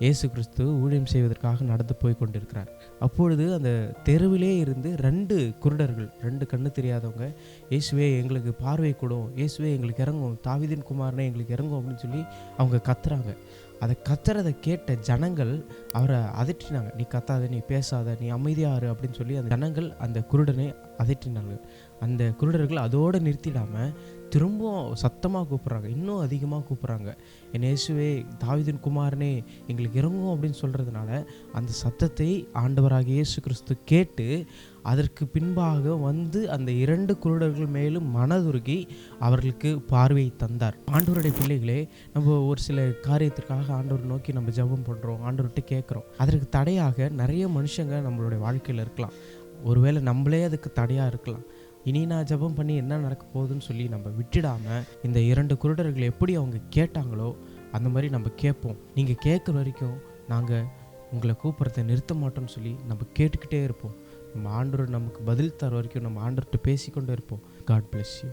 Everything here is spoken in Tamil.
இயேசு கிறிஸ்து ஊழியம் செய்வதற்காக நடந்து போய் கொண்டிருக்கிறார். அப்பொழுது அந்த தெருவிலே இருந்து 2 குருடர்கள், 2 கண்ணு தெரியாதவங்க, "இயேசுவே எங்களுக்கு பார்வை கொடும், இயேசுவே எங்களுக்கு இறங்கும், தாவீதின் குமாரனே எங்களுக்கு இறங்கும்" அப்படின்னு சொல்லி அவங்க கத்துறாங்க. அதை கத்துறத கேட்ட ஜனங்கள் அவரை அதட்டினாங்க. "நீ கத்தாத, நீ பேசாத, நீ அமைதியா இரு" அப்படின்னு சொல்லி அந்த ஜனங்கள் அந்த குருடனை அதட்டினாங்க. அந்த குருடர்கள் அதோடு நிறுத்திடாம திரும்பவும் சத்தமாக கூப்பிட்றாங்க, இன்னும் அதிகமாக கூப்பிட்றாங்க, "என் இயேசுவே தாவீதின் குமாரனே எங்களுக்கு இறங்கும்" அப்படின்னு சொல்கிறதுனால அந்த சத்தத்தை ஆண்டவராகிய இயேசு கிறிஸ்து கேட்டு அதற்கு பின்பாக வந்து அந்த 2 குருடர்கள் மேலும் மனதுருகி அவர்களுக்கு பார்வையை தந்தார். ஆண்டவருடைய பிள்ளைகளே, நம்ம ஒரு சில காரியத்திற்காக ஆண்டவர் நோக்கி நம்ம ஜெபம் பண்ணுறோம், ஆண்டவர்கிட்ட கேட்குறோம். அதற்கு தடையாக நிறைய மனுஷங்க நம்மளுடைய வாழ்க்கையில் இருக்கலாம். ஒருவேளை நம்மளே அதுக்கு தடையாக இருக்கலாம். இனி நான் ஜெபம் பண்ணி என்ன நடக்க போகுதுன்னு சொல்லி நம்ம விட்டுடாம, இந்த 2 குருடர்கள் எப்படி அவங்க கேட்டாங்களோ அந்த மாதிரி நம்ம கேட்போம். நீங்கள் கேட்குற வரைக்கும் நாங்கள் உங்களை கூப்பிட்றத நிறுத்த மாட்டோம்னு சொல்லி நம்ம கேட்டுக்கிட்டே இருப்போம். நம்ம ஆண்டவர் நமக்கு பதில் தர வரைக்கும் நம்ம ஆண்டவர்கிட்ட பேசிக்கொண்டே இருப்போம். God bless you.